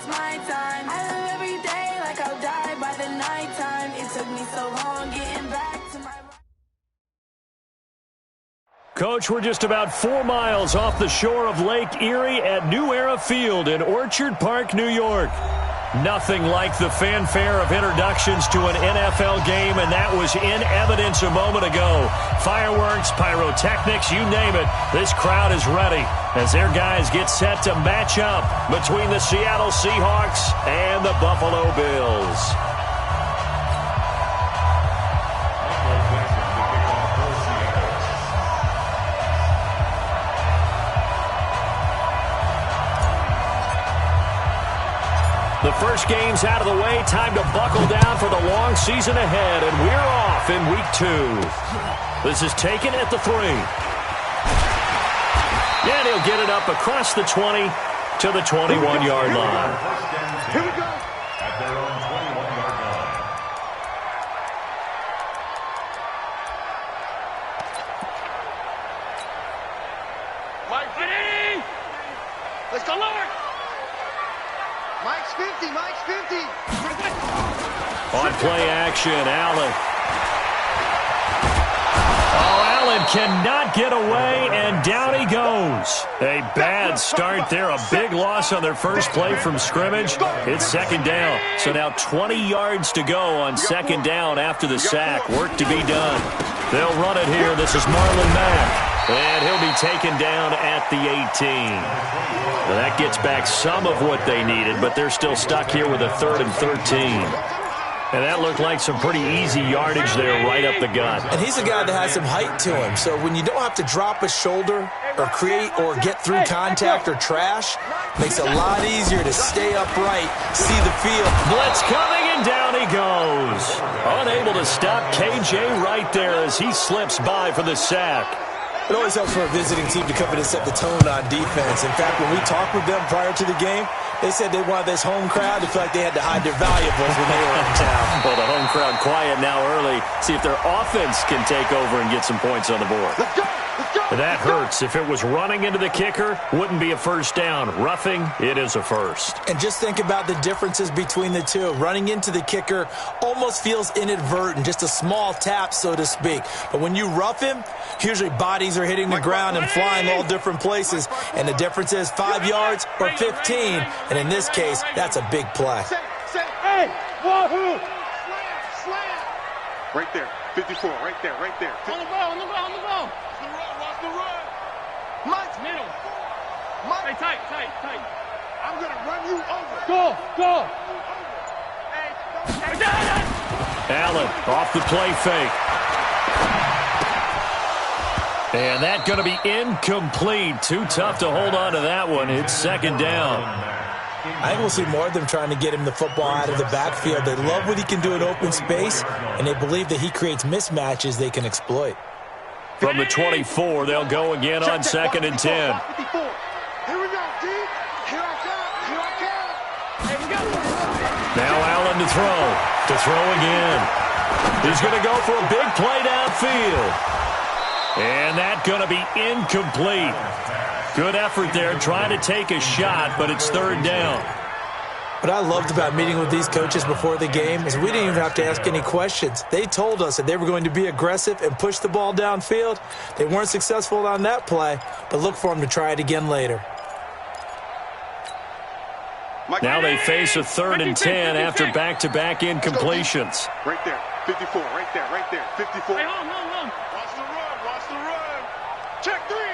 my time. I live every day like I'll die by the nighttime. It took me so long getting back to my... Coach, we're just about 4 miles off the shore of Lake Erie at New Era Field in Orchard Park, New York. Nothing like the fanfare of introductions to an NFL game, and that was in evidence a moment ago. Fireworks, pyrotechnics, you name it. This crowd is ready as their guys get set to match up between the Seattle Seahawks and the Buffalo Bills. The first game's out of the way. Time to buckle down for the long season ahead, and we're off in week 2. This is taken at the 3. And he'll get it up across the 20 to the 21-yard line. Here we go. At their own 21-yard line. Mike, ready? Let's go, Lord. Mike's 50, Mike's 50. On play action, Allen. Oh, Allen cannot get away, and down he goes. A bad start there, a big loss on their first play from scrimmage. It's second down, so now 20 yards to go on second down after the sack. Work to be done. They'll run it here. This is Marlon Mack. And he'll be taken down at the 18. Well, that gets back some of what they needed, but they're still stuck here with a 3rd and 13. And that looked like some pretty easy yardage there right up the gut. And he's a guy that has some height to him, so when you don't have to drop a shoulder or create or get through contact or trash, makes it a lot easier to stay upright, see the field. Blitz coming, and down he goes. Unable to stop KJ right there as he slips by for the sack. It always helps for a visiting team to come in and set the tone on defense. In fact, when we talked with them prior to the game, they said they wanted this home crowd to feel like they had to hide their valuables when they were in town. Well, the home crowd quiet now early. See if their offense can take over and get some points on the board. Let's go. Let's go. That hurts. If it was running into the kicker, wouldn't be a first down. Roughing, it is a first. And just think about the differences between the two. Running into the kicker almost feels inadvertent, just a small tap, so to speak. But when you rough him, usually bodies are hitting the ground and flying all different places. And the difference is 5 yards or 15. And in this case, that's a big play. Hey, wahoo! Slam. Right there, 54, right there, right there. On the ball, on the ball, on the ball. Watch the run. Mike. Middle. Mike. Hey, tight. I'm going to run you over. Go. Hey, Allen off the play fake. And that's going to be incomplete. Too tough to hold on to that one. It's second down. I think we'll see more of them trying to get him the football out of the backfield. They love what he can do in open space, and they believe that he creates mismatches they can exploit. From the 24, they'll go again on 2nd and 10. Here we go, D. Here I come. Here we go. Now Allen to throw again. He's going to go for a big play downfield. And that's going to be incomplete. Good effort there trying to take a shot, but it's 3rd down. What I loved about meeting with these coaches before the game is we didn't even have to ask any questions. They told us that they were going to be aggressive and push the ball downfield. They weren't successful on that play, but look for them to try it again later. Now they face a 3rd and 10 after back-to-back incompletions. Right there, 54, right there, 54. Hey, hold on. Watch the run. Check three.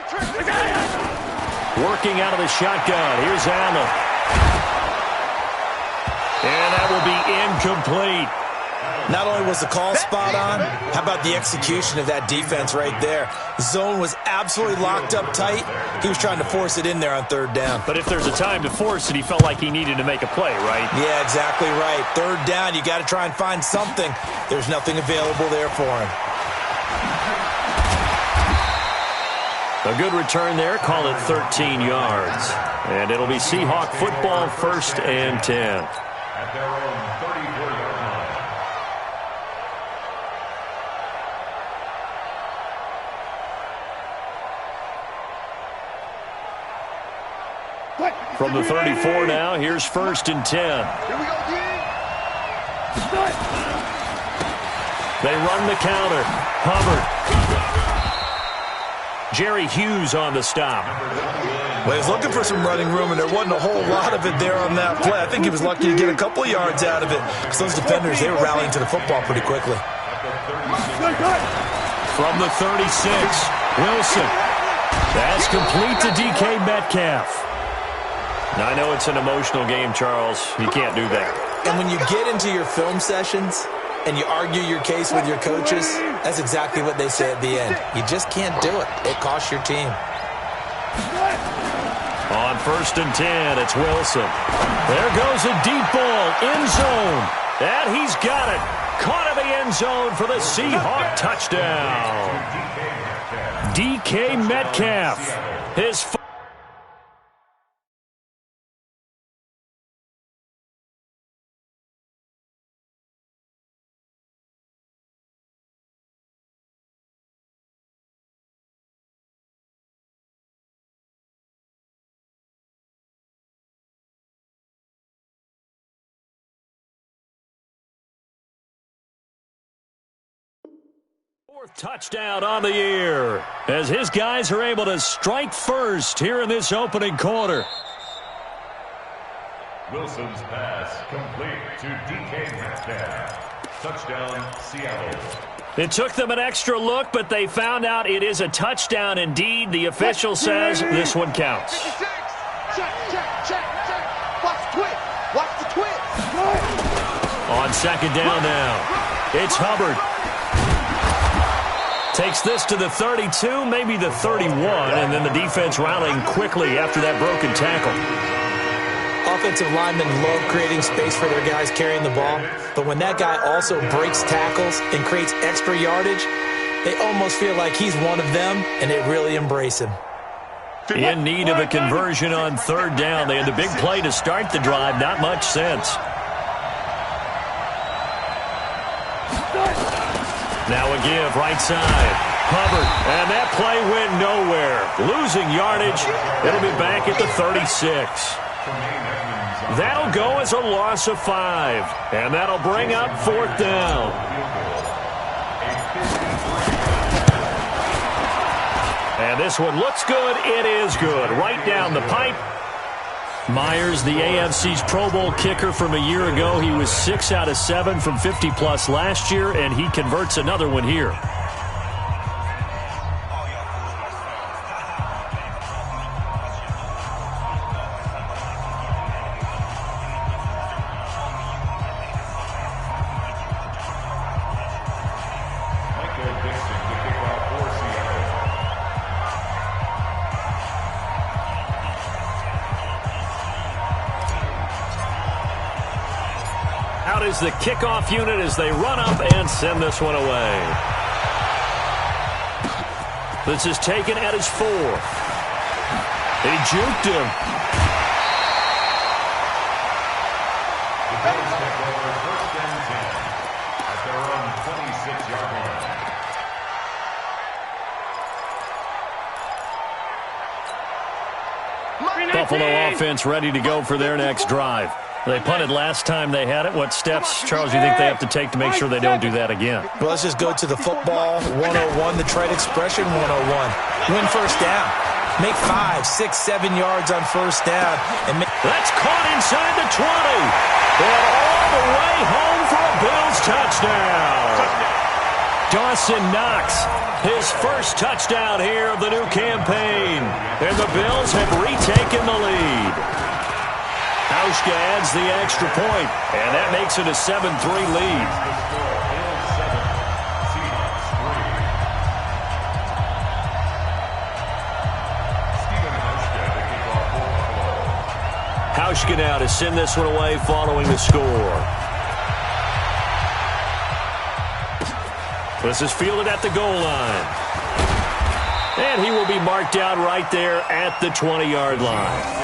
Working out of the shotgun. Here's Allen. And that will be incomplete. Not only was the call spot on, how about the execution of that defense right there? Zone was absolutely locked up tight. He was trying to force it in there on 3rd down. But if there's a time to force it, he felt like he needed to make a play, right? Yeah, exactly right. 3rd down, you got to try and find something. There's nothing available there for him. A good return there. Call it 13 yards. And it'll be Seahawk football, 1st and 10. At their own 34-yard line. From the 34 now, here's 1st and 10. Here we go, D. They run the counter. Hubbard. Jerry Hughes on the stop. Well, he was looking for some running room, and there wasn't a whole lot of it there on that play. I think he was lucky to get a couple of yards out of it because those defenders, they were rallying to the football pretty quickly. From the 36, Wilson. That's complete to DK Metcalf. Now, I know it's an emotional game, Charles. You can't do that. And when you get into your film sessions and you argue your case with your coaches, that's exactly what they say at the end. You just can't do it. It costs your team. On 1st and 10, it's Wilson. There goes a deep ball, end zone. And he's got it. Caught in the end zone for the Seahawk touchdown. DK Metcalf. His fourth touchdown on the year as his guys are able to strike first here in this opening quarter. Wilson's pass complete to DK Metcalf. Touchdown, Seattle. It took them an extra look, but they found out it is a touchdown indeed. The official says this one counts. 56. Check. Watch the twist. Watch the twist. On 2nd down now, it's Hubbard. Takes this to the 32, maybe the 31, and then the defense rallying quickly after that broken tackle. Offensive linemen love creating space for their guys carrying the ball, but when that guy also breaks tackles and creates extra yardage, they almost feel like he's one of them, and they really embrace him. In need of a conversion on 3rd down. They had the big play to start the drive, not much sense. Now a give, right side. Hubbard, and that play went nowhere. Losing yardage. It'll be back at the 36. That'll go as a loss of 5. And that'll bring up 4th down. And this one looks good. It is good. Right down the pipe. Myers, the AFC's Pro Bowl kicker from a year ago. He was 6 out of 7 from 50-plus last year, and he converts another one here. Out is the kickoff unit as they run up and send this one away. This is taken at his 4th. He juked him. The Bills take over 1st and 10 at their own 26-yard line. Buffalo offense ready to go for their next drive. They punted last time they had it. What steps, Charles, do you think they have to take to make sure they don't do that again? Well, let's just go to the football 101, the trade expression 101. Win 1st down. Make 5, 6, 7 yards on 1st down. That's caught inside the 20. And all the way home for a Bills touchdown. Dawson Knox, his first touchdown here of the new campaign. And the Bills have retaken the lead. Hauschka adds the extra point, and that makes it a 7-3 lead. Hauschka now to send this one away following the score. This is fielded at the goal line. And he will be marked down right there at the 20-yard line.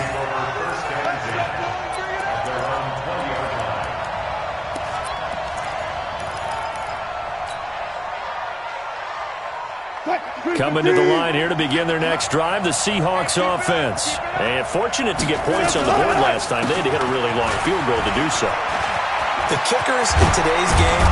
Coming to the line here to begin their next drive, the Seahawks offense. And fortunate to get points on the board last time. They had to hit a really long field goal to do so. The kickers in today's game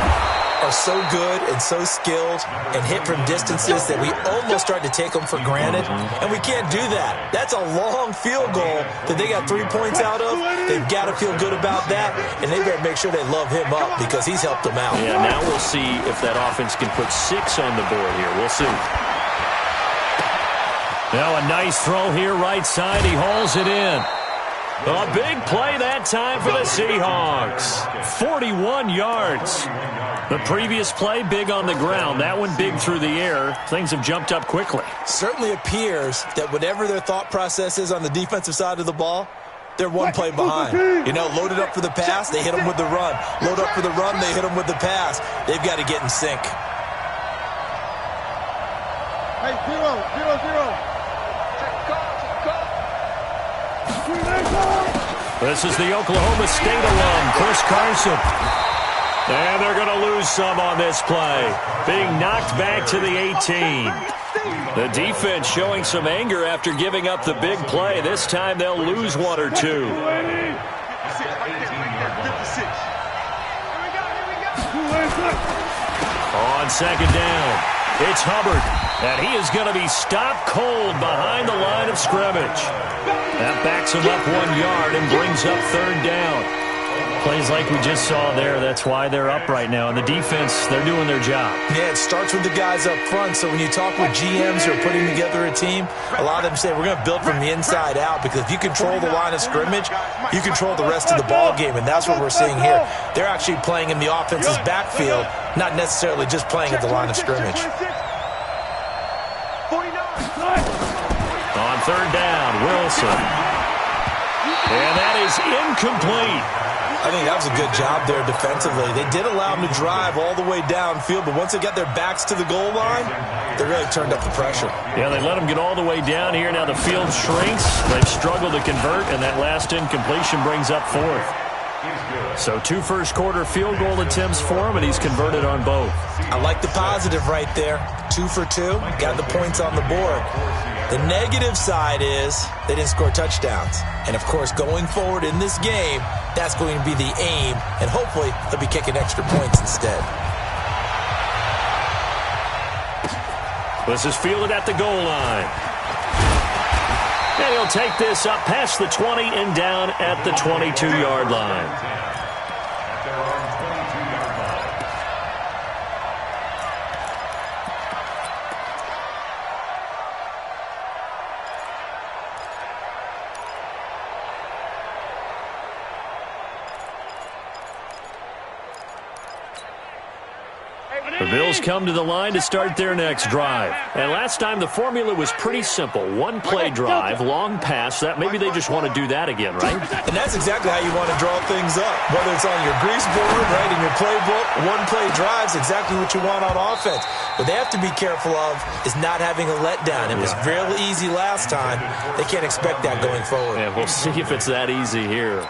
are so good and so skilled and hit from distances that we almost start to take them for granted, and we can't do that. That's a long field goal that they got 3 points out of. They've got to feel good about that, and they better make sure they love him up because he's helped them out. Yeah, now we'll see if that offense can put 6 on the board here. We'll see. Now a nice throw here, right side. He hauls it in. A big play that time for the Seahawks. 41 yards. The previous play, big on the ground. That one big through the air. Things have jumped up quickly. Certainly appears that whatever their thought process is on the defensive side of the ball, they're one play behind. You know, loaded up for the pass, they hit them with the run. Load up for the run, they hit them with the pass. They've got to get in sync. Hey, 0-0-0. This is the Oklahoma State alum, Chris Carson. And they're going to lose some on this play. Being knocked back to the 18. The defense showing some anger after giving up the big play. This time they'll lose 1 or 2. On second down, it's Hubbard. And he is going to be stopped cold behind the line of scrimmage. That backs him up 1 yard and brings up third down. Plays like we just saw there. That's why they're up right now. And the defense, they're doing their job. Yeah, it starts with the guys up front. So when you talk with GMs who are putting together a team, a lot of them say we're going to build from the inside out because if you control the line of scrimmage, you control the rest of the ball game. And that's what we're seeing here. They're actually playing in the offense's backfield, not necessarily just playing at the line of scrimmage. On third down, Wilson. And that is incomplete. I think that was a good job there defensively. They did allow them to drive all the way downfield, but once they got their backs to the goal line, they really turned up the pressure. Yeah, they let them get all the way down here. Now the field shrinks. They've struggled to convert, and that last incompletion brings up fourth. So 2 first-quarter field goal attempts for him, and he's converted on both. I like the positive right there. 2 for 2, got the points on the board. The negative side is they didn't score touchdowns. And, of course, going forward in this game, that's going to be the aim, and hopefully they'll be kicking extra points instead. This is fielded at the goal line. And he'll take this up past the 20 and down at the 22-yard line. The Bills come to the line to start their next drive. And last time the formula was pretty simple. 1 play drive, long pass. That maybe they just want to do that again, right? And that's exactly how you want to draw things up. Whether it's on your grease board, right, in your playbook, 1 play drive is exactly what you want on offense. What they have to be careful of is not having a letdown. It was really easy last time. They can't expect that going forward. Yeah, we'll see if it's that easy here.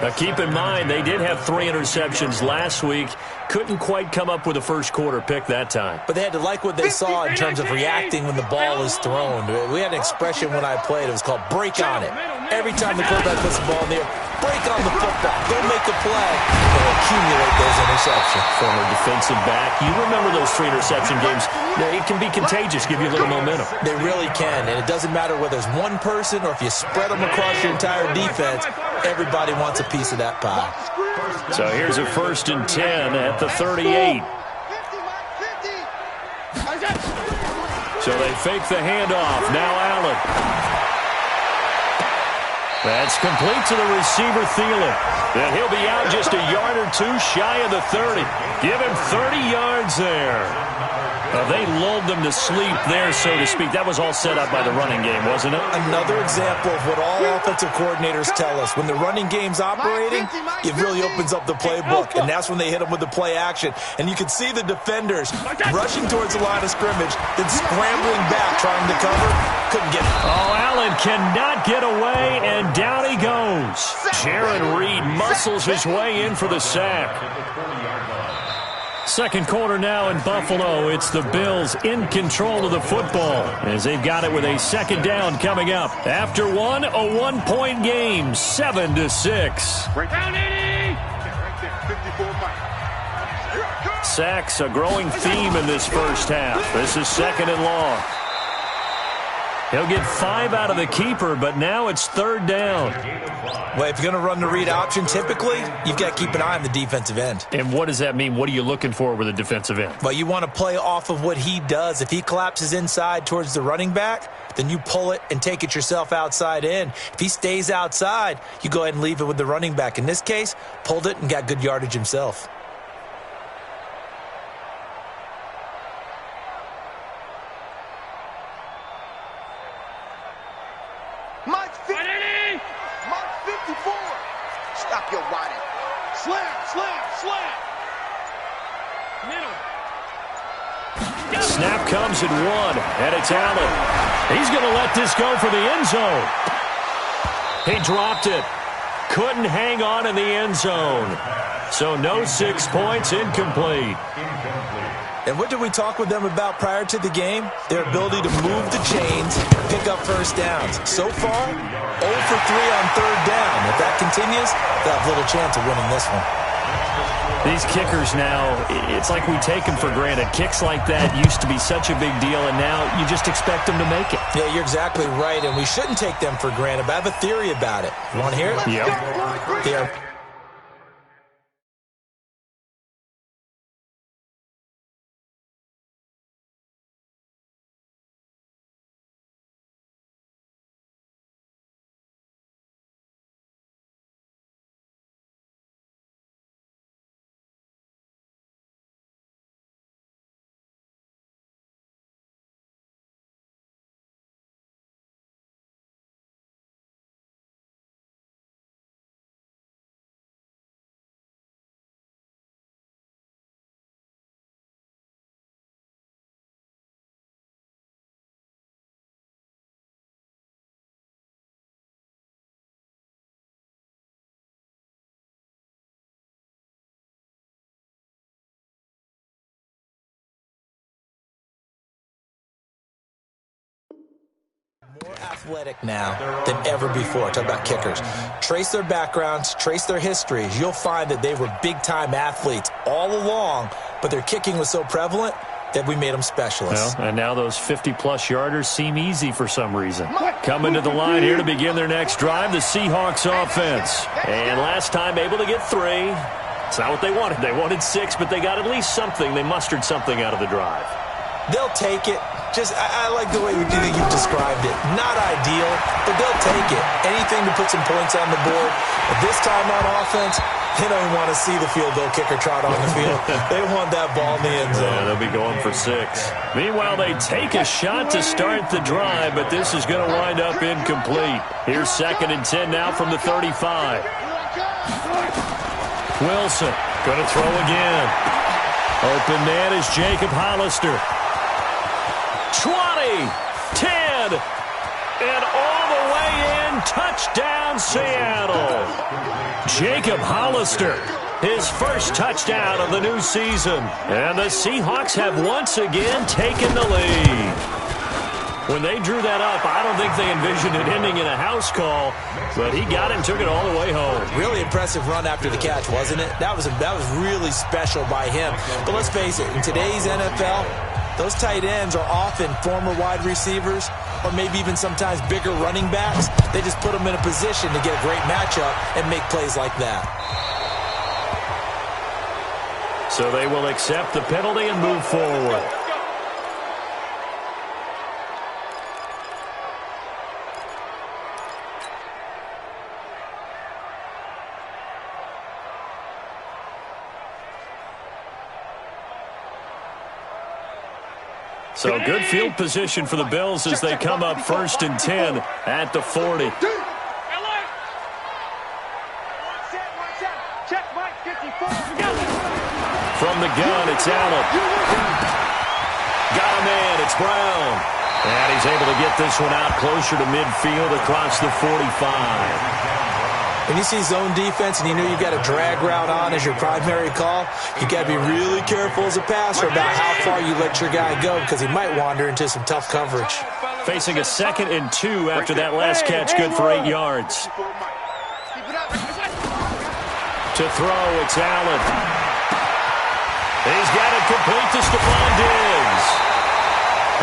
Now, keep in mind, they did have 3 interceptions last week. Couldn't quite come up with a first-quarter pick that time. But they had to like what they saw in terms of reacting when the ball is thrown. We had an expression when I played. It was called break on it. Every time the quarterback puts the ball in the air, break on the football. Go make a play. And accumulate those interceptions. Former defensive back. You remember those 3 interception games. It can be contagious, give you a little momentum. They really can. And it doesn't matter whether it's one person or if you spread them across your entire defense. Everybody wants a piece of that pie. So here's a 1st and 10 at the 38. So they fake the handoff. Now Allen. That's complete to the receiver, Thielen. And he'll be out just a yard or 2 shy of the 30. Give him 30 yards there. They lulled them to sleep there, so to speak. That was all set up by the running game, wasn't it? Another example of what all offensive coordinators tell us. When the running game's operating, it really opens up the playbook, and that's when they hit them with the play action. And you can see the defenders rushing towards the line of scrimmage, then scrambling back, trying to cover. Couldn't get it. Oh, Allen cannot get away, and down he goes. Jaron Reed muscles his way in for the sack. Second quarter now in Buffalo. It's the Bills in control of the football as they've got it with a second down coming up. After one, a one-point game, 7-6. Right down, Eddie! Right there, 54 Mike. Sacks, a growing theme in this first half. This is second and long. He'll get 5 out of the keeper, but now it's third down. Well, if you're going to run the read option, typically, you've got to keep an eye on the defensive end. And what does that mean? What are you looking for with a defensive end? Well, you want to play off of what he does. If he collapses inside towards the running back, then you pull it and take it yourself outside in. If he stays outside, you go ahead and leave it with the running back. In this case, pulled it and got good yardage himself. Mike 50. Mike 54. Stop your whining. Slam, slam, slam. Middle. Snap comes at 1, and it's Allen. He's going to let this go for the end zone. He dropped it. Couldn't hang on in the end zone. So no 6 points, incomplete. And what did we talk with them about prior to the game? Their ability to move the chains, pick up first downs. So far, 0 for 3 on third down. If that continues, they'll have little chance of winning this one. These kickers now, it's like we take them for granted. Kicks like that used to be such a big deal, and now you just expect them to make it. Yeah, you're exactly right, and we shouldn't take them for granted, but I have a theory about it. You want to hear it? Yep. They are more athletic now than ever before. Talk about kickers. Trace their backgrounds, trace their histories. You'll find that they were big-time athletes all along, but their kicking was so prevalent that we made them specialists. Well, and now those 50-plus yarders seem easy for some reason. Coming to the line here to begin their next drive, the Seahawks offense. And last time able to get 3. It's not what they wanted. They wanted 6, but they got at least something. They mustered something out of the drive. They'll take it. I like the way you've described it. Not ideal, but they'll take it. Anything to put some points on the board. But this time on offense, they don't even want to see the field goal kicker trot on the field. They want that ball in the end zone. Yeah, they'll be going for 6. Meanwhile, they take a shot to start the drive, but this is going to wind up incomplete. Here's 2nd and 10 now from the 35. Wilson going to throw again. Open man is Jacob Hollister. 20, 10, and all the way in. Touchdown, Seattle. Jacob Hollister, his first touchdown of the new season. And the Seahawks have once again taken the lead. When they drew that up, I don't think they envisioned it ending in a house call, but he got it and took it all the way home. Really impressive run after the catch, wasn't it? That was really special by him. But let's face it, in today's NFL, those tight ends are often former wide receivers or maybe even sometimes bigger running backs. They just put them in a position to get a great matchup and make plays like that. So they will accept the penalty and move forward. So good field position for the Bills as they come up 1st and 10 at the 40. From the gun, it's Allen. Got a man, it's Brown. And he's able to get this one out closer to midfield across the 45. When you see zone defense and you know you got a drag route on as your primary call, you got to be really careful as a passer about how far you let your guy go because he might wander into some tough coverage. Facing a 2nd and 2 after that last catch, good for 8 yards. To throw, it's Allen. He's got it complete to Stephon Diggs.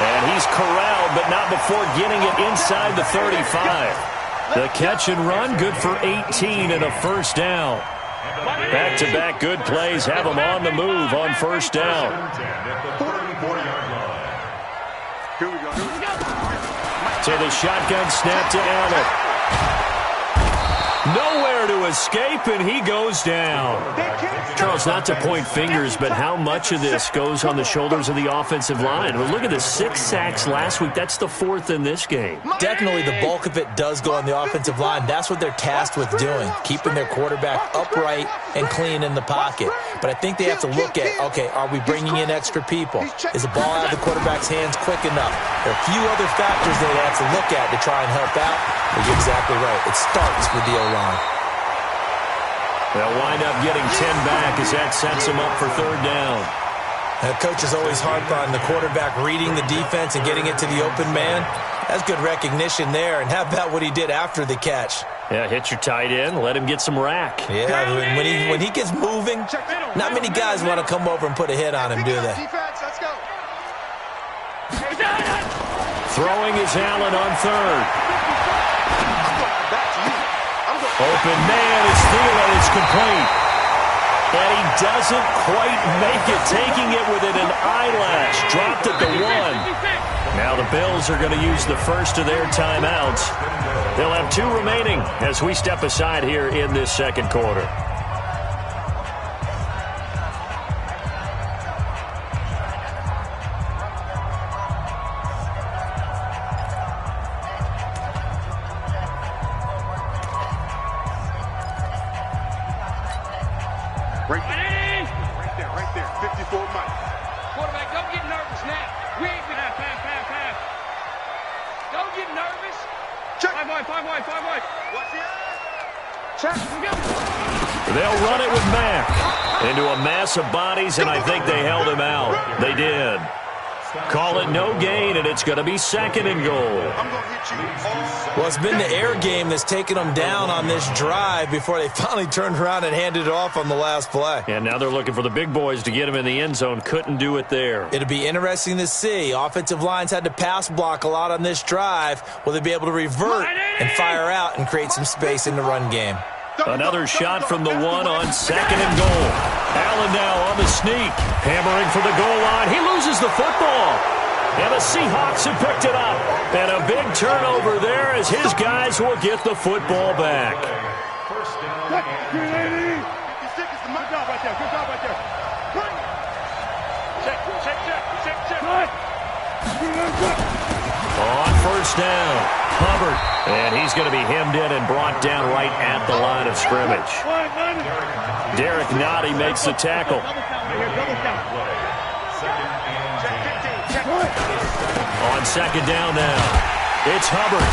And he's corralled, but not before getting it inside the 35. The catch and run, good for 18 and a first down. Back-to-back good plays have them on the move on first down. To the shotgun snap to Allen. Nowhere to escape, and he goes down. Charles, not to point fingers, but how much of this goes on the shoulders of the offensive line? Well, look at the 6 sacks last week. That's the 4th in this game. Definitely the bulk of it does go on the offensive line. That's what they're tasked with doing, keeping their quarterback upright and clean in the pocket. But I think they have to look at, okay, are we bringing in extra people? Is the ball out of the quarterback's hands quick enough? There are a few other factors they have to look at to try and help out. But you're exactly right. It starts with the O-line. They'll wind up getting 10 back as that sets them up for 3rd down. Coaches always harp on the quarterback reading the defense and getting it to the open man. That's good recognition there. And how about what he did after the catch? Yeah, hit your tight end, let him get some rack. Yeah, when he gets moving, not many guys want to come over and put a hit on him, do they? Throwing is Allen on 3rd. Open man is Thielen. It's complete. And he doesn't quite make it, taking it within an eyelash. Dropped at the 1. Now the Bills are going to use the first of their timeouts. They'll have 2 remaining as we step aside here in this 2nd quarter. Right there. 54 Mike. Quarterback, don't get nervous now. We ain't gonna pass. Don't get nervous. Check. 5 wide. Watch the eye. Check. They'll run it with Mack into a mass of bodies, and I think they held him out. They did. Call it no gain, and it's going to be 2nd and goal. I'm going to hit you all. Well, it's been the air game that's taken them down on this drive before they finally turned around and handed it off on the last play. And now they're looking for the big boys to get him in the end zone. Couldn't do it there. It'll be interesting to see. Offensive lines had to pass block a lot on this drive. Will they be able to revert and fire out and create some space in the run game? Another shot from the 1 on 2nd and goal. Allen now on the sneak, hammering for the goal line. He loses the football. And the Seahawks have picked it up. And a big turnover there as his guys will get the football back. First down. Good job right there. Check. On first down, Hubbard. And he's going to be hemmed in and brought down right at the line of scrimmage. Derek Nottie makes the tackle. On 2nd down now, it's Hubbard.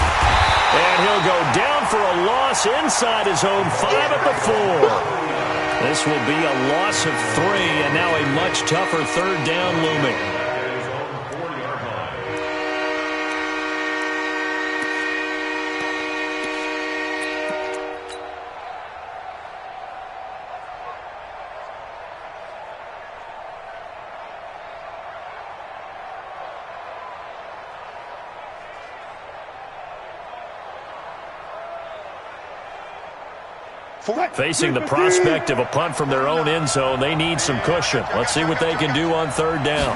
And he'll go down for a loss inside his own 5 at the 4. This will be a loss of 3, and now a much tougher 3rd down looming. Facing the prospect of a punt from their own end zone, they need some cushion. Let's see what they can do on 3rd down.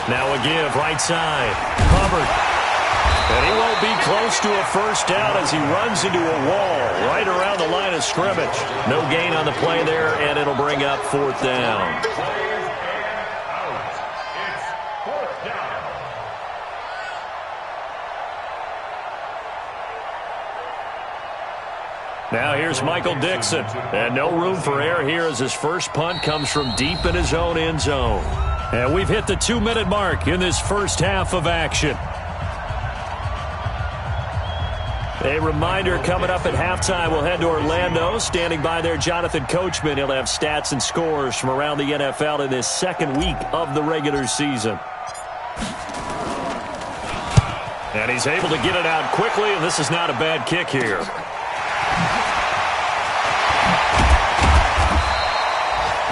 Now a give, right side. Hubbard. And he won't be close to a first down as he runs into a wall right around the line of scrimmage. No gain on the play there, and it'll bring up 4th down. Now here's Michael Dixon. And no room for error here as his first punt comes from deep in his own end zone. And we've hit the 2-minute mark in this first half of action. A reminder, coming up at halftime, we'll head to Orlando. Standing by there, Jonathan Coachman. He'll have stats and scores from around the NFL in this second week of the regular season. And he's able to get it out quickly, and this is not a bad kick here.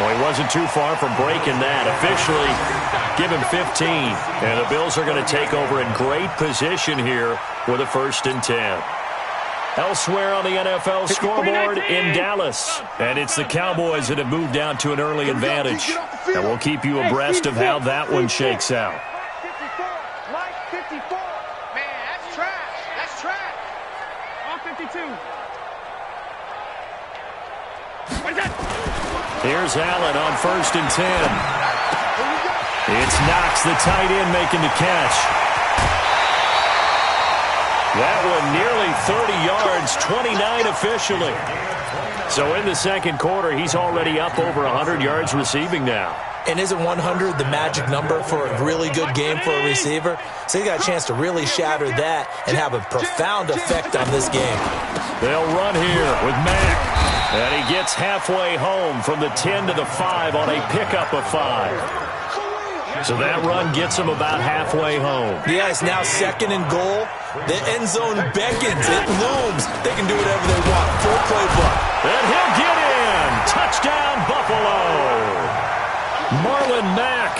Well, he wasn't too far from breaking that. Officially, give him 15. And the Bills are going to take over in great position here with a 1st and 10. Elsewhere on the NFL scoreboard in Dallas. And it's the Cowboys that have moved down to an early advantage. And we'll keep you abreast of how that one shakes out. Man, that's trash. That's trash. On 52. What is that? Here's Allen on 1st and 10. It's Knox, the tight end, making the catch. That one nearly 30 yards, 29 officially. So in the second quarter, he's already up over 100 yards receiving now. And isn't 100 the magic number for a really good game for a receiver? So he got a chance to really shatter that and have a profound effect on this game. They'll run here with Mack. And he gets halfway home from the 10 to the 5 on a pickup of 5. So that run gets him about halfway home. Yeah, it's now 2nd and goal. The end zone beckons. It looms. They can do whatever they want. Full playbook. And he'll get in. Touchdown, Buffalo. Marlon Mack,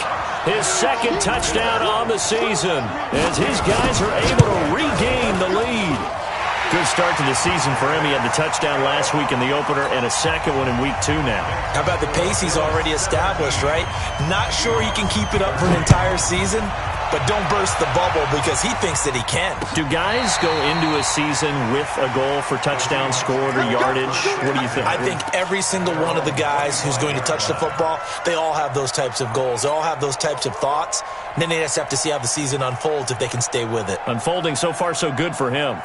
his 2nd touchdown on the season, as his guys are able to regain the lead. Good start to the season for him. He had the touchdown last week in the opener and a second one in week 2 now. How about the pace he's already established, right? Not sure he can keep it up for an entire season, but don't burst the bubble because he thinks that he can. Do guys go into a season with a goal for touchdown scored or yardage? What do you think? I think every single one of the guys who's going to touch the football, they all have those types of goals. They all have those types of thoughts. And then they just have to see how the season unfolds if they can stay with it. Unfolding so far so good for him.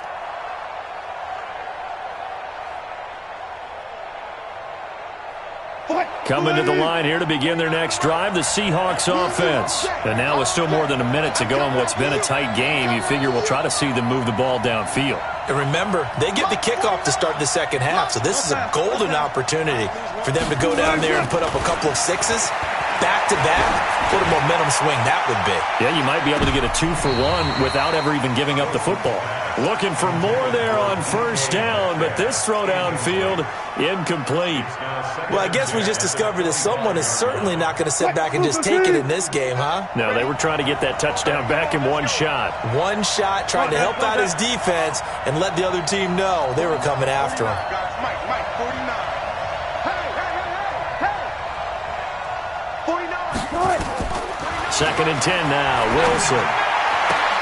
Coming to the line here to begin their next drive, the Seahawks offense. And now with still more than a minute to go in what's been a tight game, you figure we'll try to see them move the ball downfield. And remember, they get the kickoff to start the second half, so this is a golden opportunity for them to go down there and put up a couple of 6s. Back-to-back, what a momentum swing that would be. Yeah, you might be able to get a 2-for-1 without ever even giving up the football. Looking for more there on 1st down, but this throw downfield, incomplete. Well, I guess we just discovered that someone is certainly not going to sit back and just take it in this game, huh? No, they were trying to get that touchdown back in one shot. One shot, trying to help out his defense and let the other team know they were coming after him. Mike, 49. 2nd and 10 now, Wilson.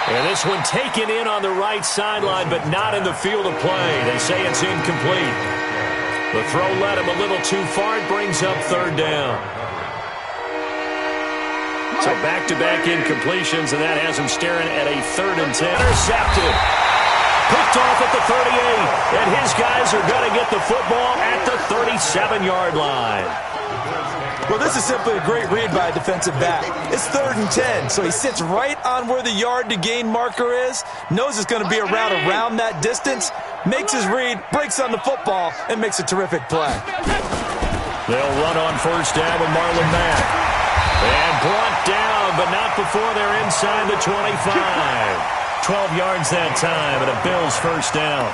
And this one taken in on the right sideline, but not in the field of play. They say it's incomplete. The throw led him a little too far. It brings up 3rd down. So back-to-back incompletions, and that has him staring at a 3rd and 10. Intercepted. Picked off at the 38, and his guys are going to get the football at the 37-yard line. Well, this is simply a great read by a defensive back. It's 3rd and 10, so he sits right on where the yard-to-gain marker is, knows it's going to be a route around that distance, makes his read, breaks on the football, and makes a terrific play. They'll run on 1st down with Marlon Mack. And brought down, but not before they're inside the 25. 12 yards that time, and a Bills 1st down.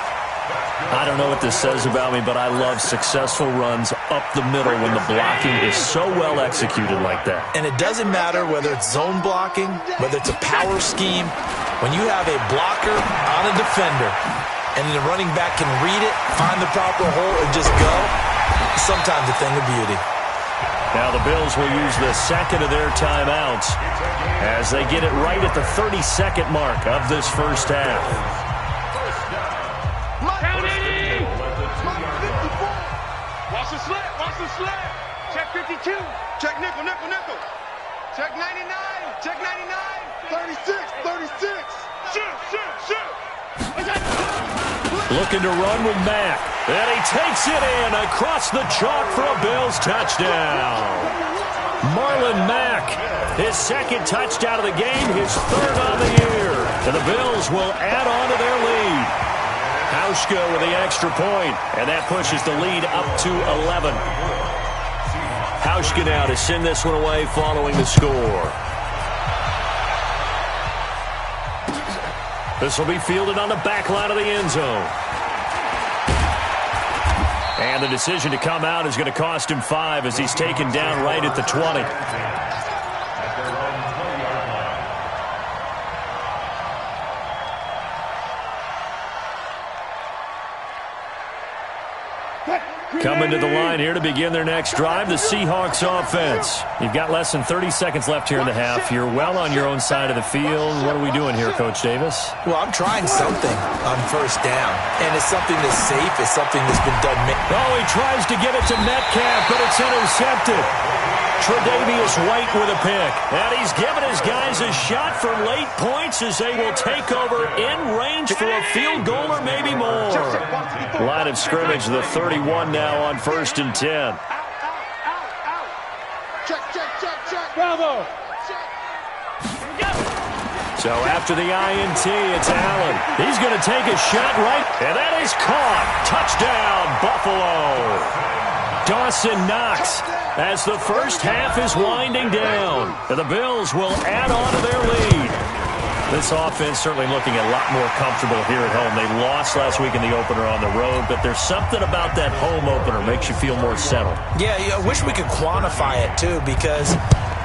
I don't know what this says about me, but I love successful runs up the middle when the blocking is so well executed like that. And it doesn't matter whether it's zone blocking, whether it's a power scheme. When you have a blocker on a defender and the running back can read it, find the proper hole, and just go, sometimes a thing of beauty. Now the Bills will use the 2nd of their timeouts as they get it right at the 32nd mark of this 1st half. Watch the slip. Check 52. Check nickel. Check 99. Check 99. 36. Shoot. Looking to run with Mack. And he takes it in across the chalk for a Bills touchdown. Marlon Mack, his 2nd touchdown of the game, his 3rd on the year. And the Bills will add on to their lead. How Hauschka with the extra point, and that pushes the lead up to 11. Hauschka now to send this one away following the score. This will be fielded on the back line of the end zone. And the decision to come out is going to cost him 5 as he's taken down right at the 20. Coming to the line here to begin their next drive, the Seahawks offense. You've got less than 30 seconds left here in the half. You're well on your own side of the field. What are we doing here, Coach Davis? Well, I'm trying something on first down, and it's something that's safe. It's something that's been done. Oh, he tries to get it to Metcalf, but it's intercepted. Tre'Davious White with a pick. And he's given his guys a shot for late points as they will take over in range for a field goal or maybe more. Line of scrimmage, the 31 now on 1st and 10. Check. Bravo. So after the INT, it's Allen. He's going to take a shot right, and that is caught. Touchdown, Buffalo. Dawson Knox as the first half is winding down. And the Bills will add on to their lead. This offense certainly looking a lot more comfortable here at home. They lost last week in the opener on the road, but there's something about that home opener makes you feel more settled. Yeah, I wish we could quantify it, too, because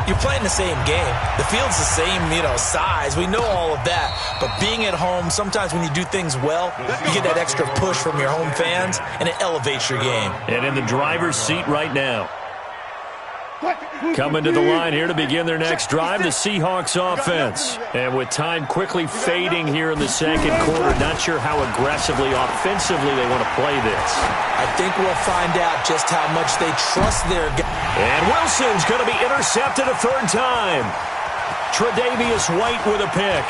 you're playing the same game. The field's the same, size. We know all of that. But being at home, sometimes when you do things well, you get that extra push from your home fans, and it elevates your game. And in the driver's seat right now. Coming to the line here to begin their next drive, the Seahawks offense. And with time quickly fading here in the second quarter, not sure how aggressively, offensively they want to play this. I think we'll find out just how much they trust their guy. And Wilson's going to be intercepted a third time. Tre'Davious White with a pick.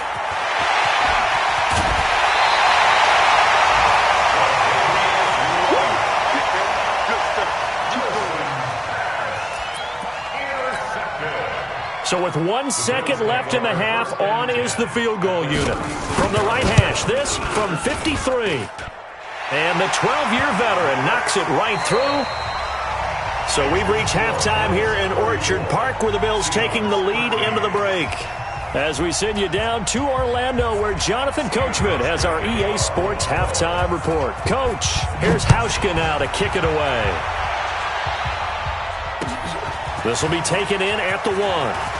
So with 1 second left in the half, on is the field goal unit. From the right hash, this from 53. And the 12-year veteran knocks it right through. So we've reached halftime here in Orchard Park, where the Bills taking the lead into the break. As we send you down to Orlando, where Jonathan Coachman has our EA Sports halftime report. Coach, here's Hauschka now to kick it away. This will be taken in at the 1.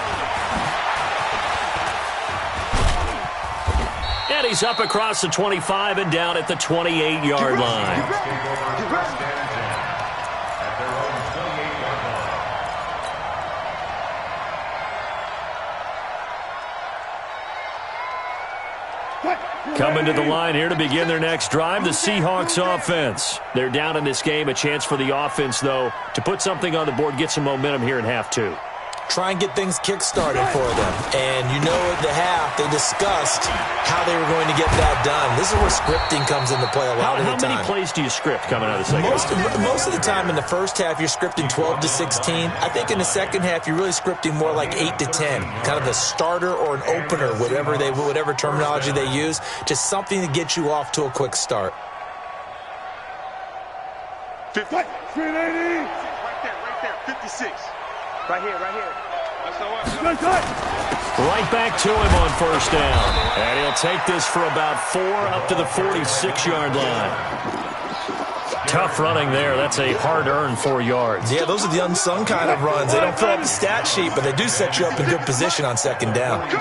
And he's up across the 25 and down at the 28-yard line. Coming to the line here to begin their next drive, the Seahawks offense. They're down in this game. A chance for the offense, though, to put something on the board, get some momentum here in half 2. Try and get things kick-started for them. And at the half, they discussed how they were going to get that done. This is where scripting comes into play a lot of the time. How many plays do you script coming out of the second half? Most of the time in the first half, you're scripting 12 to 16. I think in the second half, you're really scripting more like 8 to 10. Kind of a starter or an opener, whatever terminology they use. Just something to get you off to a quick start. 50. 380. Right there. 56. Right here. Right back to him on first down. And he'll take this for about 4 up to the 46-yard line. Tough running there. That's a hard-earned 4 yards. Yeah, those are the unsung kind of runs. They don't fill up the stat sheet, but they do set you up in good position on second down. To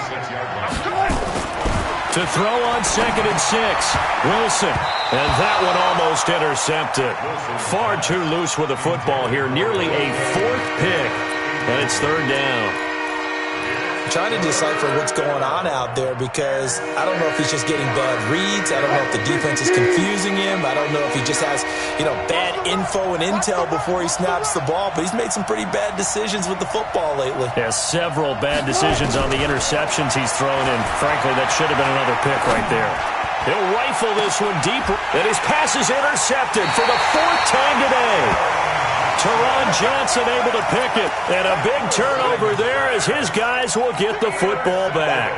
throw on 2nd and 6. Wilson. And that one almost intercepted. Far too loose with the football here. Nearly a 4th pick. And it's 3rd down. Trying to decipher what's going on out there because I don't know if he's just getting bad reads. I don't know if the defense is confusing him. I don't know if he just has, bad info and intel before he snaps the ball. But he's made some pretty bad decisions with the football lately. Yeah, several bad decisions on the interceptions he's thrown in. Frankly, that should have been another pick right there. He'll rifle this one deep, and his pass is intercepted for the 4th time today. Teron Johnson able to pick it, and a big turnover there as his guys will get the football back.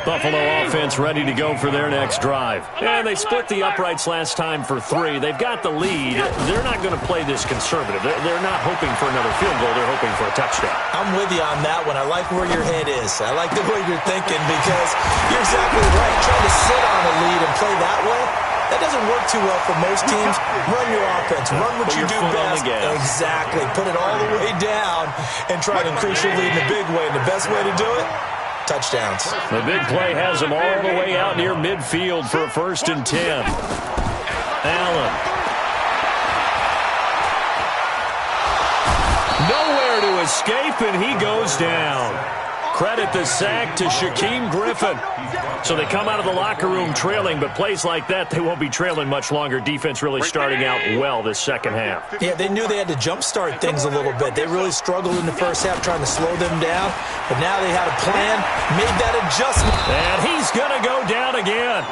Buffalo offense ready to go for their next drive. And they split the uprights last time for 3. They've got the lead. They're not going to play this conservative. They're not hoping for another field goal. They're hoping for a touchdown. I'm with you on that one. I like where your head is. I like the way you're thinking because you're exactly right. Trying to sit on a lead and play that way, that doesn't work too well for most teams. Run your offense. Run what you do best. Exactly. Put it all the way down and try to increase your lead in a big way. And the best way to do it, touchdowns. The big play has them all the way out near midfield for a 1st and 10. Allen. Nowhere to escape, and he goes down. Credit the sack to Shaquem Griffin. So they come out of the locker room trailing, but plays like that, they won't be trailing much longer. Defense really starting out well this second half. Yeah, they knew they had to jumpstart things a little bit. They really struggled in the first half trying to slow them down, but now they had a plan, made that adjustment. And he's going to go down again.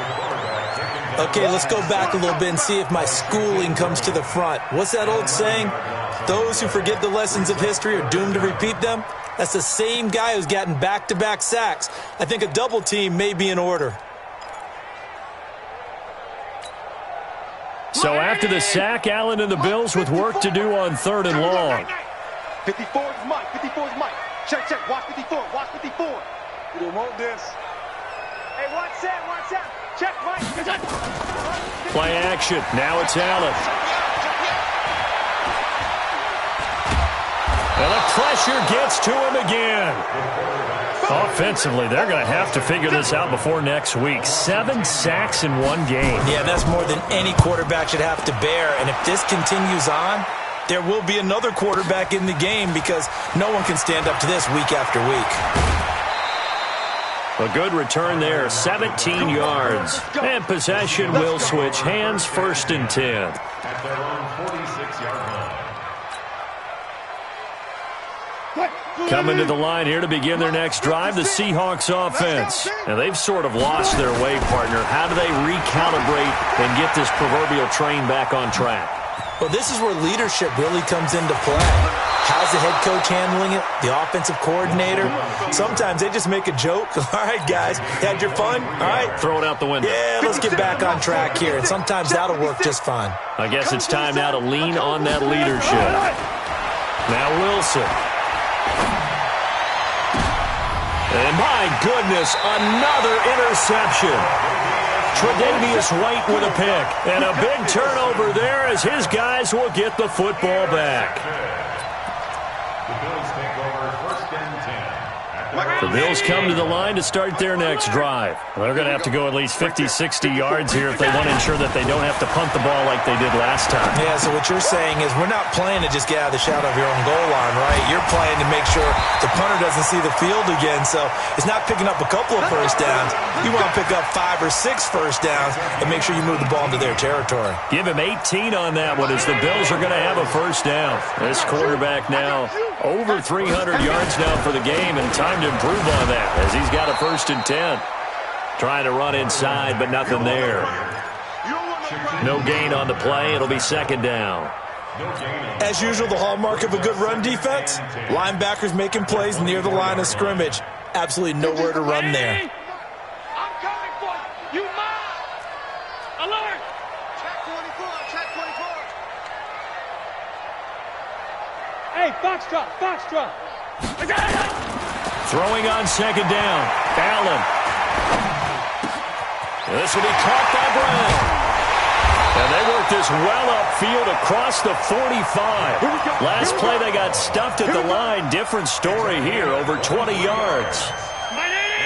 Okay, let's go back a little bit and see if my schooling comes to the front. What's that old saying? Those who forget the lessons of history are doomed to repeat them. That's the same guy who's gotten back-to-back sacks. I think a double team may be in order. So after the sack, Allen and the Bills with work to do on 3rd and long. 54 is Mike. 54 is Mike. Check, check. Watch 54. Watch 54. You don't want this. Hey, watch Sam. Watch Sam. Check, Mike. Play action. Now it's Allen. And the pressure gets to him again. Offensively, they're going to have to figure this out before next week. 7 sacks in 1 game. Yeah, that's more than any quarterback should have to bear. And if this continues on, there will be another quarterback in the game because no one can stand up to this week after week. A good return there, 17 yards. And possession will switch hands, 1st and 10. At their own 46-yard line. Coming to the line here to begin their next drive, the Seahawks offense. And they've sort of lost their way, partner. How do they recalibrate and get this proverbial train back on track? Well, this is where leadership really comes into play. How's the head coach handling it? The offensive coordinator? Sometimes they just make a joke. All right, guys, had your fun? All right. Throw it out the window. Yeah, let's get back on track here. And sometimes that'll work just fine. I guess it's time now to lean on that leadership. Now Wilson. And my goodness, another interception. Tre'Davious White with a pick. And a big turnover there as his guys will get the football back. The Bills take over 1st and 10. The Bills come to the line to start their next drive. They're going to have to go at least 50, 60 yards here if they want to ensure that they don't have to punt the ball like they did last time. Yeah, so what you're saying is we're not playing to just get out of the shadow of your own goal line, right? You're playing to make sure the punter doesn't see the field again. So it's not picking up a couple of first downs. You want to pick up 5 or 6 first downs and make sure you move the ball into their territory. Give him 18 on that one as the Bills are going to have a first down. This quarterback now over 300 yards now for the game, and time to improve on that as he's got a 1st and 10. Trying to run inside, but nothing there. No gain on the play. It'll be 2nd down. As usual, the hallmark of a good run defense, linebackers making plays near the line of scrimmage. Absolutely nowhere to run there. I'm coming for you. You mine. Alert. Check 24. Check 24. Hey, Foxtrot. Foxtrot. Throwing on 2nd down. Allen. This will be caught by Brown. And they work this well upfield across the 45. Last play they got stuffed at the line. Different story here, over 20 yards.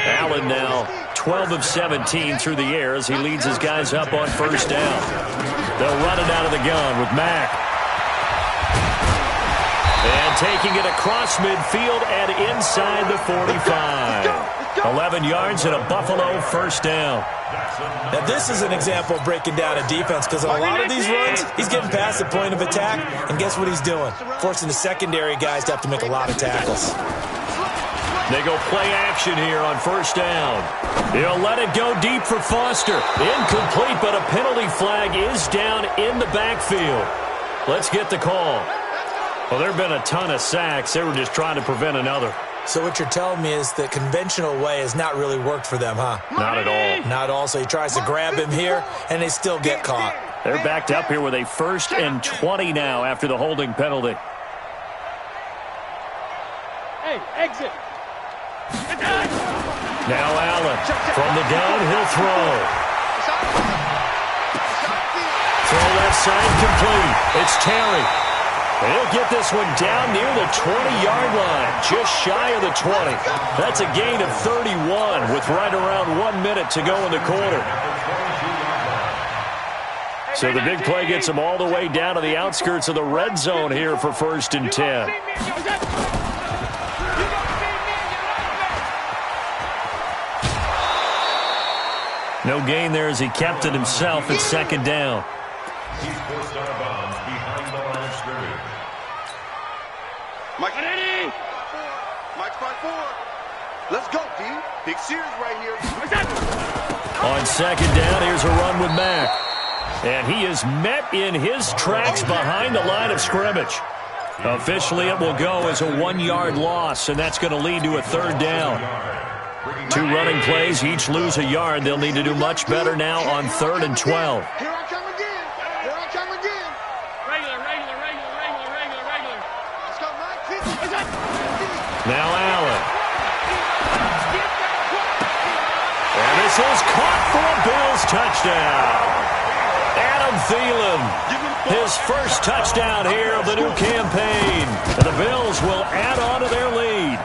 Allen now 12 of 17 through the air as he leads his guys up on 1st down. They'll run it out of the gun with Mack. And taking it across midfield and inside the 45. 11 yards and a Buffalo 1st down. Now, this is an example of breaking down a defense because on a lot of these runs, he's getting past the point of attack, and guess what he's doing? Forcing the secondary guys to have to make a lot of tackles. They go play action here on 1st down. He'll let it go deep for Foster. Incomplete, but a penalty flag is down in the backfield. Let's get the call. Well, there have been a ton of sacks. They were just trying to prevent another. So what you're telling me is the conventional way has not really worked for them, huh? Not at all. Not at all. So he tries to grab him here, and they still get caught. They're backed up here with a 1st and 20 now after the holding penalty. Hey, exit. Now Allen from the gun, he'll throw. Throw left side complete. It's Terry. He'll get this one down near the 20-yard line, just shy of the 20. That's a gain of 31 with right around 1 minute to go in the quarter. So the big play gets them all the way down to the outskirts of the red zone here for 1st and 10. No gain there as he kept it himself at 2nd down. He's forced out of bounds behind the line of scrimmage. Mike, Mike's by 4. Let's go, D. Big series right here. On 2nd down, here's a run with Mack. And he is met in his tracks behind the line of scrimmage. Officially, it will go as a 1-yard loss, and that's going to lead to a 3rd down. 2 running plays, each lose a yard. They'll need to do much better now on 3rd and 12. Here I come again. Here I come again. Regular. Let's go, Mike. Now Allen. And this is caught for a Bills touchdown. Adam Thielen, his 1st touchdown here of the new campaign. And the Bills will add on to their lead.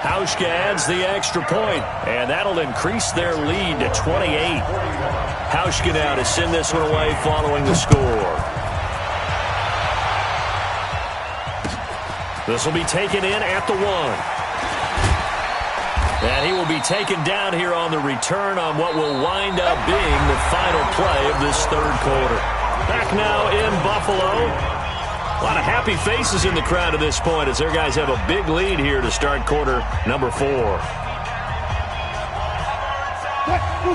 Hauschka adds the extra point, and that'll increase their lead to 28. Hauschka now to send this one away following the score. This will be taken in at the 1. And he will be taken down here on the return on what will wind up being the final play of this 3rd quarter. Back now in Buffalo. A lot of happy faces in the crowd at this point as their guys have a big lead here to start quarter number 4.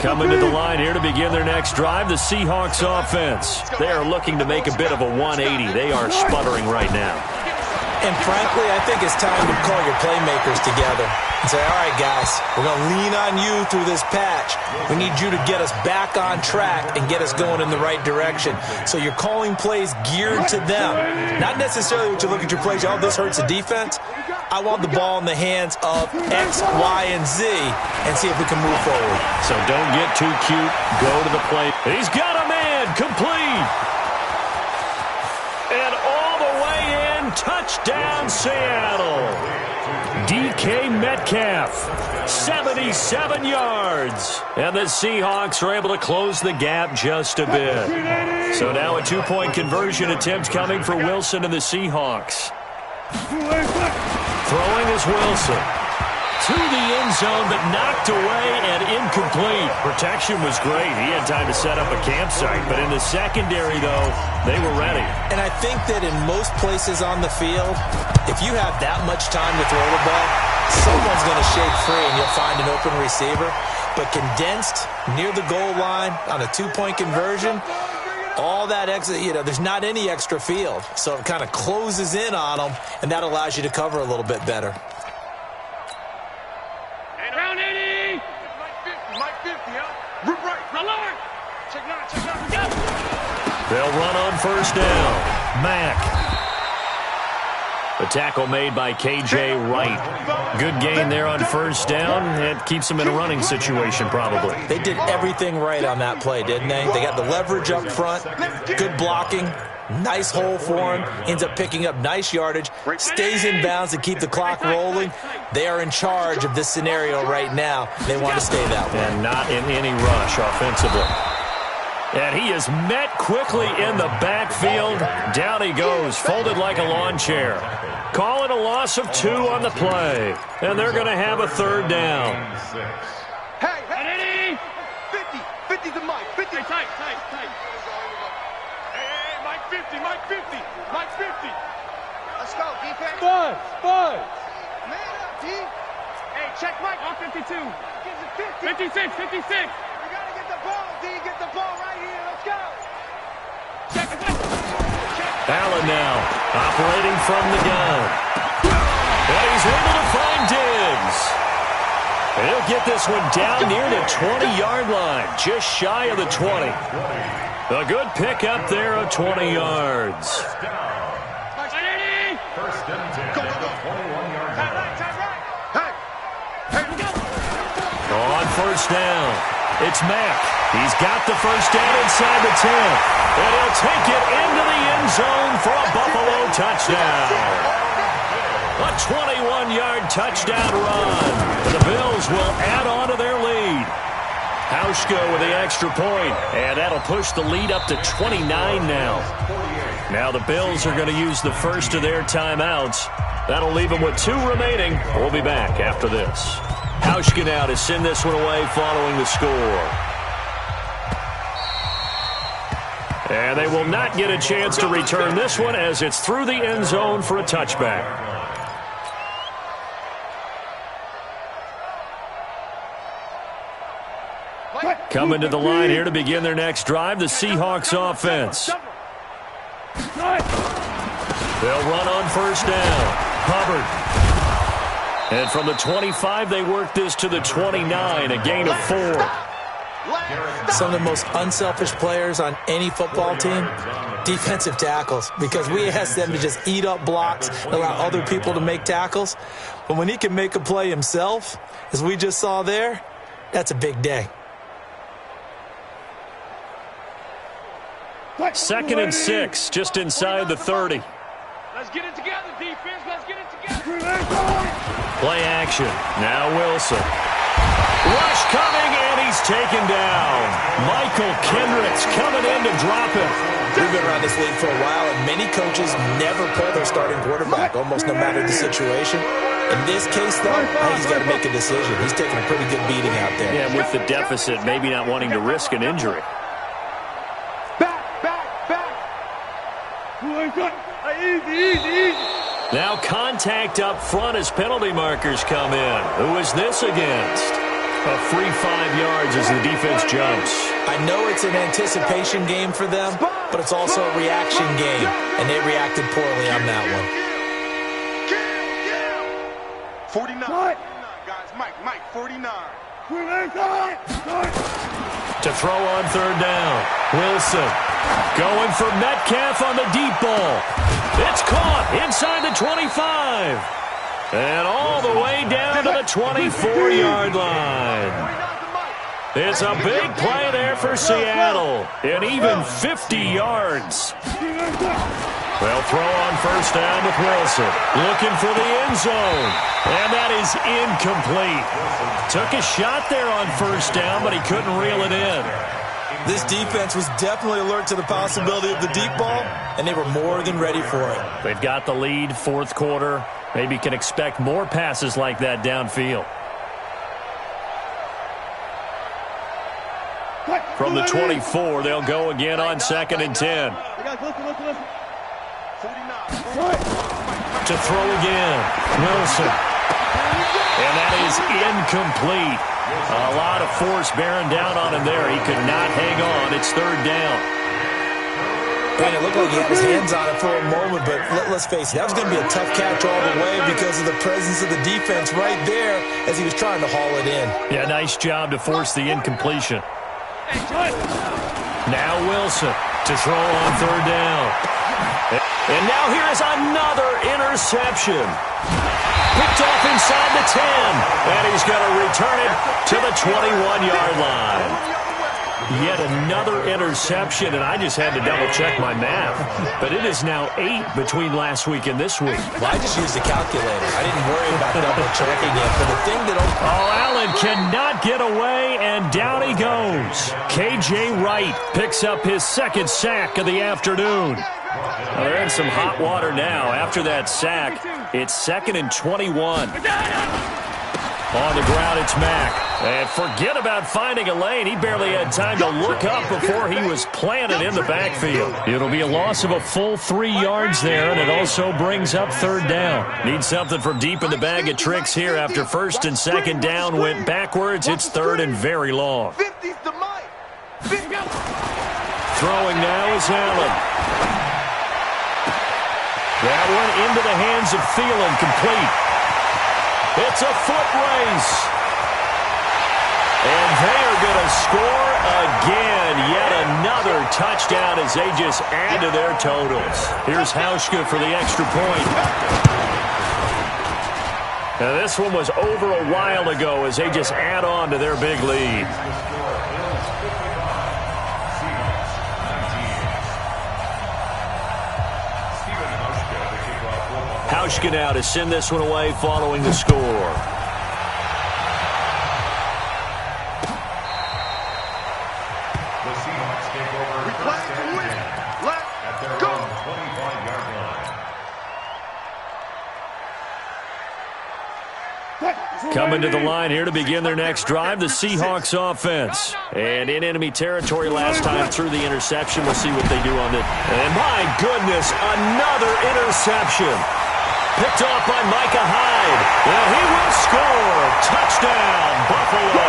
Coming to the line here to begin their next drive, the Seahawks offense. They are looking to make a bit of a 180. They are sputtering right now. And frankly, I think it's time to call your playmakers together and say, all right, guys, we're going to lean on you through this patch. We need you to get us back on track and get us going in the right direction. So you're calling plays geared to them. Not necessarily what you look at your plays, oh, this hurts the defense. I want the ball in the hands of X, Y, and Z and see if we can move forward. So don't get too cute. Go to the play. He's got a man. Complete. And all the way in. Touchdown, Seattle. DK Metcalf, 77 yards. And the Seahawks are able to close the gap just a bit. So now a 2-point conversion attempt coming for Wilson and the Seahawks. Throwing is Wilson. To the end zone, but knocked away and incomplete. Protection was great. He had time to set up a campsite. But in the secondary, though, they were ready. And I think that in most places on the field, if you have that much time to throw the ball, someone's going to shake free and you'll find an open receiver. But condensed near the goal line on a 2-point conversion, all that extra, there's not any extra field. So it kind of closes in on them, and that allows you to cover a little bit better. Round 80. Mike 50, huh? Right. Alert. Check out. Go. They'll run on 1st down. Mack. The tackle made by K.J. Wright. Good gain there on 1st down. It keeps them in a running situation probably. They did everything right on that play, didn't they? They got the leverage up front, good blocking, nice hole for him, ends up picking up nice yardage, stays in bounds to keep the clock rolling. They are in charge of this scenario right now. They want to stay that way. And not in any rush offensively. And he is met quickly in the backfield. Down he goes, folded like a lawn chair. Calling a loss of 2 on the play. And they're going to have a 3rd down. Hey, 50 to Mike, 50. Hey, tight. Hey, Mike 50. Let's go, defense. Buzz. Man up, D. Hey, check Mike on 52. Gives it 50. 56. We gotta get the ball, D. Get the ball right here. Let's go. Check. Allen now operating from the gun. And he's able to find Diggs. He'll get this one down near the 20-yard line, just shy of the 20. A good pick up there of 20 yards. First and 10. Go, go, go. 21-yard line. On first down, it's Mack. He's got the first down inside the 10. And he'll take it into the end zone for a Buffalo touchdown. A 21-yard touchdown run. And the Bills will add on to their lead. Hauschka with the extra point, and that'll push the lead up to 29 now. Now the Bills are going to use the first of their timeouts. That'll leave them with 2 remaining. We'll be back after this. Hauschka now to send this one away following the score. And they will not get a chance to return this one as it's through the end zone for a touchback. Coming to the line here to begin their next drive, the Seahawks offense. They'll run on first down. Hubbard. And from the 25, they work this to the 29, a gain of 4. Some of the most unselfish players on any football team, defensive tackles, because we ask them to just eat up blocks and allow other people to make tackles. But when he can make a play himself, as we just saw there, that's a big day. 2nd and 6, just inside the 30. Let's get it together, defense. Let's get it together. Play action. Now Wilson. Rush coming, and he's taken down. Michael Kendricks coming in to drop him. We've been around this league for a while, and many coaches never pull their starting quarterback, almost no matter the situation. In this case, though, I think he's got to make a decision. He's taking a pretty good beating out there. Yeah, with the deficit, maybe not wanting to risk an injury. Easy. Now contact up front as penalty markers come in. Who is this against? A free 5 yards as the defense jumps. I know it's an anticipation game for them, but it's also a reaction game, and they reacted poorly on that one. 49. Guys, Mike, 49. To throw on third down. Wilson going for Metcalf on the deep ball. It's caught inside the 25. And all the way down to the 24-yard line. It's a big play there for Seattle. And even 50 yards. They'll throw on first down with Wilson. Looking for the end zone. And that is incomplete. Took a shot there on first down, but he couldn't reel it in. This defense was definitely alert to the possibility of the deep ball, and they were more than ready for it. They've got the lead, 4th quarter. Maybe can expect more passes like that downfield. From the 24, they'll go again on 2nd and 10. To throw again, Wilson. And that is incomplete. A lot of force bearing down on him there. He could not hang on. It's 3rd down. Man, it looked like he had his hands on it for a moment, but let's face it, that was going to be a tough catch all the way because of the presence of the defense right there as he was trying to haul it in. Yeah, nice job to force the incompletion. Now Wilson to throw on 3rd down. And now here is another interception. Picked off inside the 10. And he's going to return it to the 21-yard line. Yet another interception, and I just had to double-check my math. But it is now 8 between last week and this week. Well, I just used a calculator. I didn't worry about double-checking it. But the thing that... Oh, Allen cannot get away, and down he goes. K.J. Wright picks up his 2nd sack of the afternoon. Well, they're in some hot water now. After that sack, it's 2nd and 21. On the ground, it's Mack. And forget about finding a lane. He barely had time to look up before he was planted in the backfield. It'll be a loss of a full 3 yards there, and it also brings up 3rd down. Need something from deep in the bag of tricks here after 1st and 2nd down went backwards. It's 3rd and very long. Throwing now is Allen. That one into the hands of Thielen, complete. It's a foot race. And they are going to score again. Yet another touchdown as they just add to their totals. Here's Hauschka for the extra point. Now this one was over a while ago as they just add on to their big lead. Hauschka now to send this one away following the score. The Seahawks take over first and 10 at their own 25-yard line. Coming to the line here to begin their next drive, the Seahawks offense. And in enemy territory last time through the interception. We'll see what they do on it. And my goodness, another interception. Picked off by Micah Hyde. And he will score. Touchdown, Buffalo.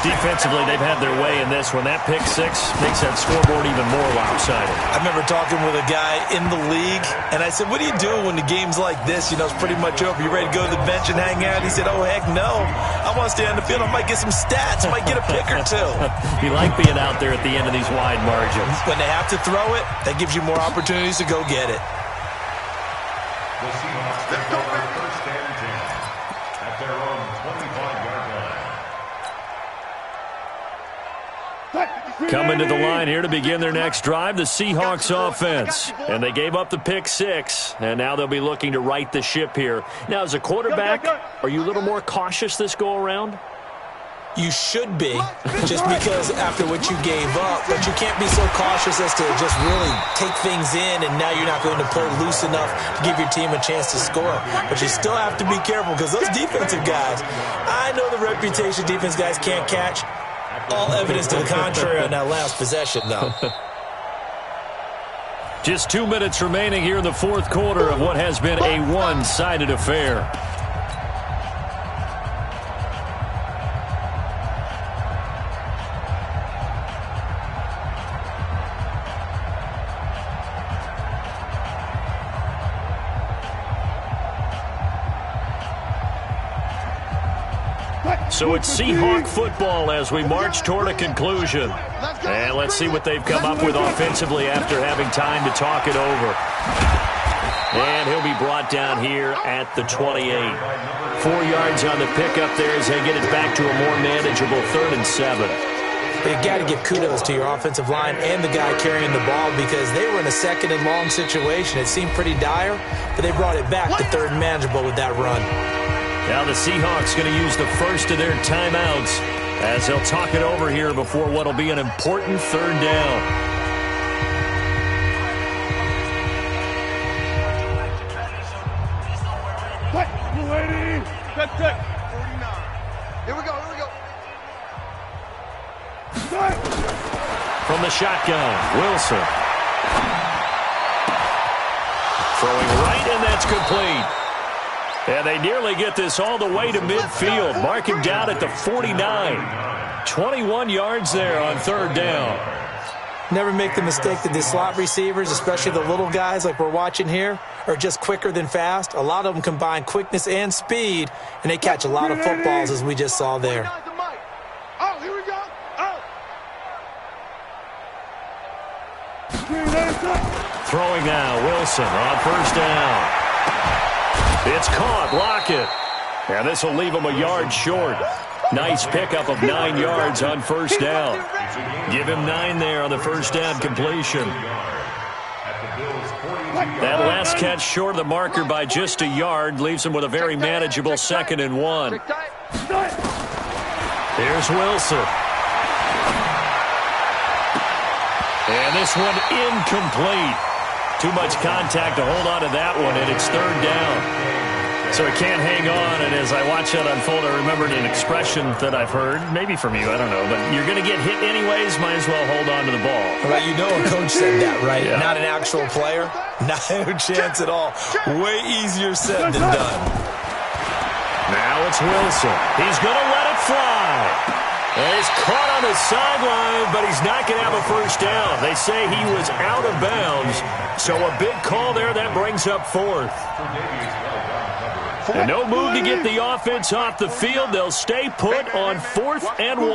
Defensively, they've had their way in this one. That pick six makes that scoreboard even more lopsided. I remember talking with a guy in the league, and I said, what do you do when the game's like this? You know, it's pretty much over. You ready to go to the bench and hang out? He said, oh, heck no. I want to stay on the field. I might get some stats. I might get a pick or two. You like being out there at the end of these wide margins. When they have to throw it, that gives you more opportunities to go get it. The Seahawks take over first and 10 at their own 25-yard line. Coming to the line here to begin their next drive, the Seahawks offense. And they gave up the pick six, and now they'll be looking to right the ship here. Now, as a quarterback, are you a little more cautious this go-around? You should be, just because after what you gave up, but you can't be so cautious as to just really take things in, and now you're not going to play loose enough to give your team a chance to score. But you still have to be careful, because those defensive guys, I know the reputation defense guys can't catch. All evidence to the contrary on that last possession, though. Just 2 minutes remaining here in the fourth quarter of what has been a one-sided affair. So it's Seahawk football as we march toward a conclusion. And let's see what they've come up with offensively after having time to talk it over. And he'll be brought down here at the 28. 4 yards on the pickup there as they get it back to a more manageable 3rd and 7. But you got to give kudos to your offensive line and the guy carrying the ball, because they were in a 2nd and long situation. It seemed pretty dire, but they brought it back to 3rd and manageable with that run. Now the Seahawks going to use the first of their timeouts as they'll talk it over here before what will be an important 3rd down. Good. 49. Here we go. From the shotgun, Wilson. Throwing right, and that's complete. And they nearly get this all the way to midfield. Mark him down at the 49. 21 yards there on 3rd down. Never make the mistake that the slot receivers, especially the little guys like we're watching here, are just quicker than fast. A lot of them combine quickness and speed, and they catch a lot of footballs, as we just saw there. Oh, here we go. Oh. Throwing now, Wilson on 1st down. It's caught. Lockett. And this will leave him a yard short. Nice pickup of 9 yards on 1st down. Give him 9 there on the 1st down completion. That last catch short of the marker by just a yard leaves him with a very manageable 2nd and 1. Here's Wilson. And this one incomplete. Too much contact to hold on to that one, and it's 3rd down. So it can't hang on, and as I watch that unfold, I remembered an expression that I've heard, maybe from you, I don't know, but you're going to get hit anyways, might as well hold on to the ball. Right, you know a coach said that, right? Yeah. Not an actual player. No chance at all. Way easier said than done. Now it's Wilson. He's going to let it fly. And he's caught on the sideline, but he's not going to have a 1st down. They say he was out of bounds, so a big call there that brings up 4th. And no move to get the offense off the field. They'll stay put on 4th and 1.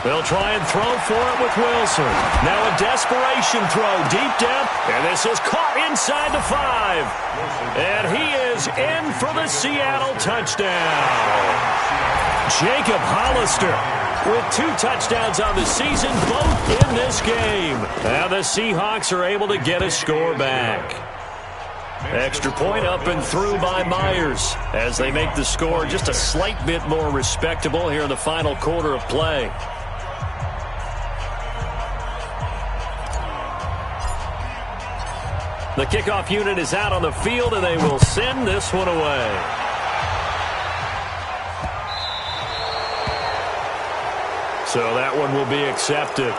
They'll try and throw for it with Wilson. Now a desperation throw deep down, and this is caught inside the 5. And he is in for the Seattle touchdown. Jacob Hollister with 2 touchdowns on the season, both in this game. Now the Seahawks are able to get a score back. Extra point up and through by Myers as they make the score just a slight bit more respectable here in the final quarter of play. The kickoff unit is out on the field, and they will send this one away. So that one will be accepted.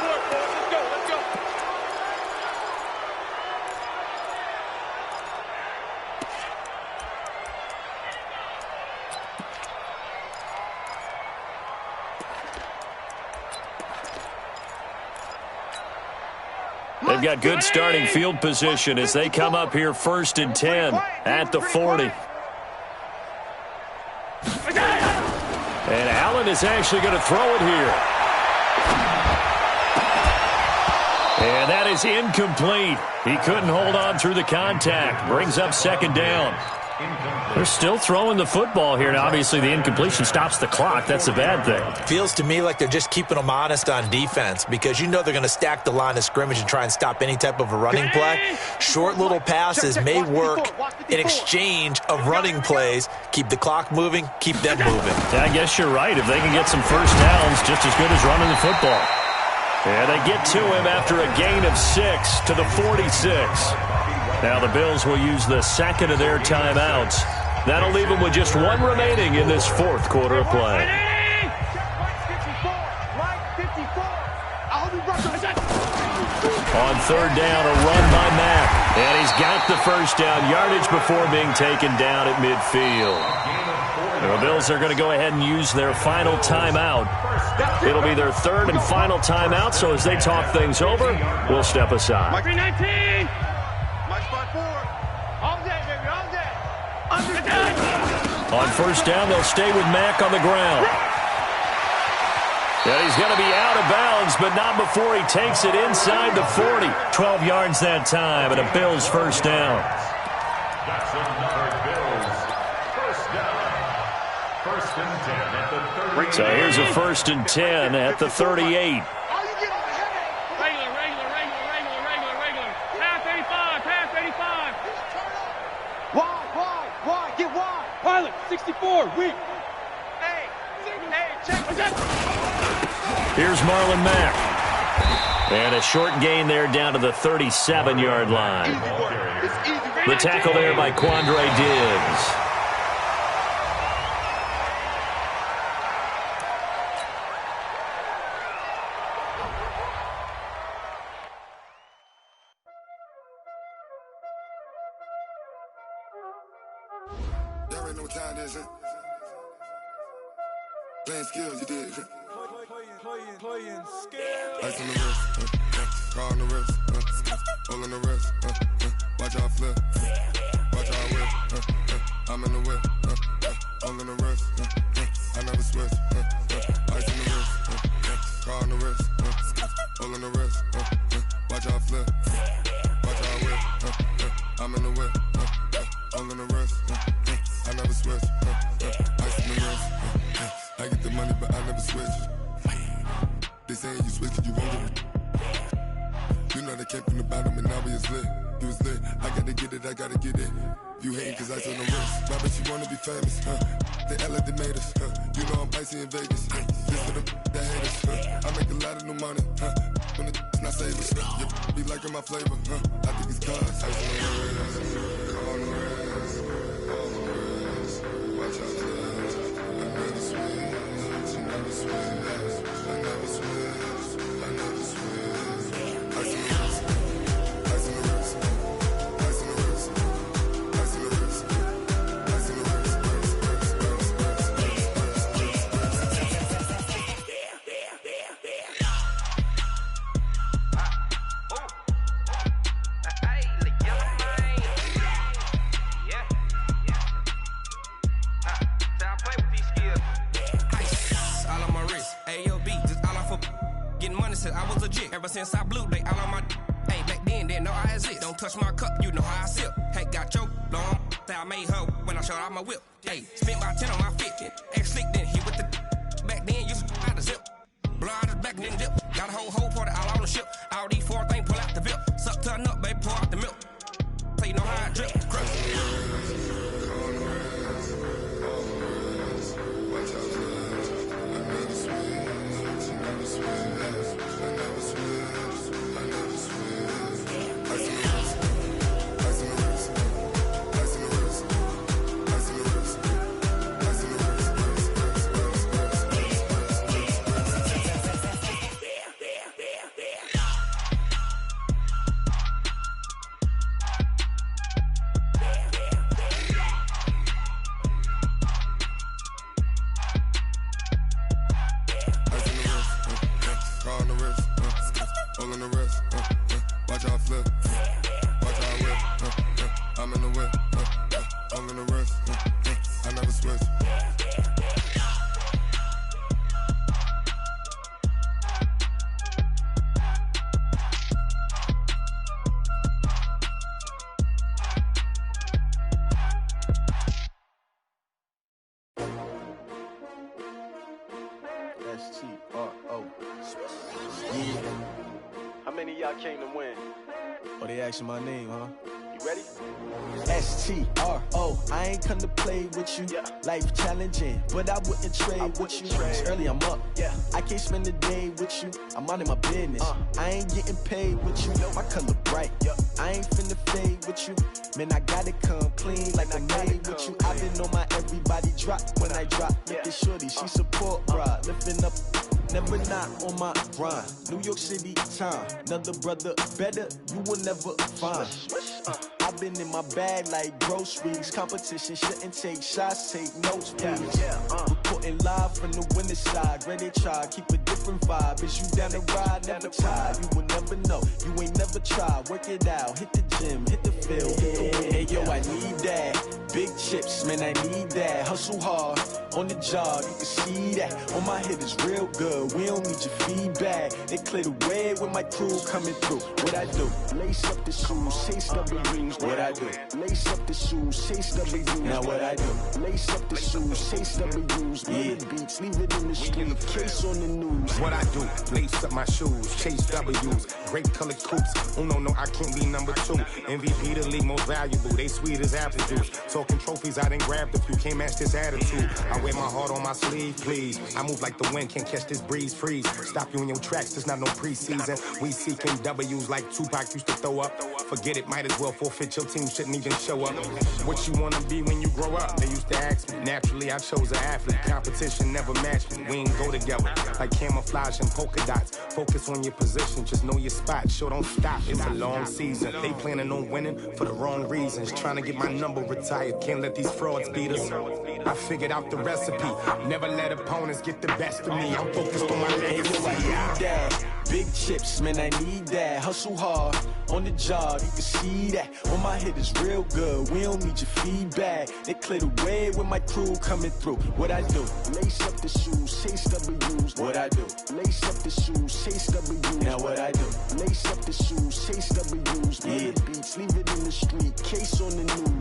They've got good starting field position as they come up here 1st and 10 at the 40. And Allen is actually going to throw it here. And that is incomplete. He couldn't hold on through the contact. Brings up 2nd down. They're still throwing the football here. Now, obviously, the incompletion stops the clock. That's a bad thing. Feels to me like they're just keeping them honest on defense because you know they're going to stack the line of scrimmage and try and stop any type of a running play. Short little passes may work in exchange of running plays. Keep the clock moving, keep them moving. Yeah, I guess you're right. If they can get some first downs, just as good as running the football. And they get to him after a gain of 6 to the 46. Now the Bills will use the 2nd of their timeouts. That'll leave them with just 1 remaining in this 4th quarter of play. On 3rd down, a run by Mack. And he's got the first down yardage before being taken down at midfield. The Bills are going to go ahead and use their final timeout. It'll be their 3rd and final timeout, so as they talk things over, we'll step aside. 319. On 1st down, they'll stay with Mack on the ground. And he's going to be out of bounds, but not before he takes it inside the 40. 12 yards that time, and a Bills first down. That's another Bills first down. 1st and 10 at the 38. So here's a 1st and 10 at the 38. Pilot, 64, weak. Here's Marlon Mack. And a short gain there down to the 37-yard line. The tackle there by Quandre Diggs. Y'all already know what time it is, huh? Playing skills, you did. Playing skills. Ice on the wrist, car on the wrist, hole on the wrist, watch out flip, watch out whip, I'm in the whip, hole on the wrist, I never switch, ice on the wrist, car on the wrist, hole on the wrist, watch out flip, watch out whip, I'm in the whip, hole on the wrist, I never switch, ice on the wrist, I get the money but I never switch. They saying you switch it, you won't get it. You know they came from the bottom and now we is lit. You was lit, I gotta get it, I gotta get it. You hating cause ice on the wrist. Why bet you wanna be famous, They act like they made us, You know I'm icy in Vegas, This for the that hate us, I make a lot of new money, When it's not savers, You be liking my flavor, I think it's cause ice on the wrist, on the wrist, on the wrist. Watch out, I never switch, I never switch. I never switch, I never switch. Ice in the wrist, ice in the wrist, ice in the wrist, ice in the wrist, ice in the wrist, blue, they all on my. Hey, back then, didn't know I exist. Don't touch my cup, you know how I sip. Hey, got your long. I made her when I showed out my whip. Hey, spent about 10 on my fit. X slick, then hit with the. Back then, used to out the zip. Blow out his back, then dip. Got a whole party all on the ship. All these four things, pull out the VIP. Suck, turn up, baby, pour out the milk. So you know how I drip. Crush. How many of y'all came to win? Oh, they asking my name, huh? You ready? S-T-R-O, I ain't come to play with you. Yeah. Life challenging, but I wouldn't trade with you. It's early, I'm up. Yeah. I can't spend the day with you. I'm minding my business. I ain't getting paid with you. My color bright. I ain't finna fade with you. Man, I gotta come clean like I'm made with you. I've been on my everybody drop when I drop. Look at shorty, she support ride. Lifting up, never not on my grind. New York City time, another brother better, you will never find. I've been in my bag like groceries. Competition shouldn't take shots, take notes, please. Reporting live from the winning side. Ready to try, keep a different vibe. Is you down the ride, never tired. You will never know, you ain't never tried. Work it out, hit the gym, hit the field, hit the wind. Hey yo, I need that. Big chips, man, I need that. Hustle hard, on the job, you can see that. On my head is real good, we don't need your feedback. They clear the way with my crew coming through. What I do? Lace up the shoes, chase W's. What I do? Lace up the shoes, chase W's. Now what I do? Lace up the shoes, chase W's. Million beats, leave it in the street, case on the news. What I do? Lace up my shoes, chase W's. Great colored coops. Oh no, I can't be number 2. MVP the league most valuable. They sweet as apple juice. Talking trophies, I done grabbed a few. Can't match this attitude. I wear my heart on my sleeve, please. I move like the wind, can't catch this breeze, freeze. Stop you in your tracks, there's not no preseason. We seeking W's like Tupac used to throw up. Forget it, might as well forfeit. Your team shouldn't even show up. What you wanna be when you grow up? They used to ask me. Naturally, I chose an athlete. Competition never matched me. We ain't go together like camouflage and polka dots. Focus on your position, just know your spot. Sure, don't stop. It's a long season. They planning on winning for the wrong reasons. Trying to get my number retired. Can't let these frauds beat us. I figured out the recipe. Never let opponents get the best of me. I'm focused on my legacy. Big chips, man, I need that. Hustle hard, on the job, you can see that. On my head is real good, we don't need your feedback. They clear the way with my crew coming through. What I do? Lace up the shoes, chase W's. What I do? Lace up the shoes, chase W's. Now what I do? Lace up the shoes, chase W's. Million beats, leave it in the street, case on the news.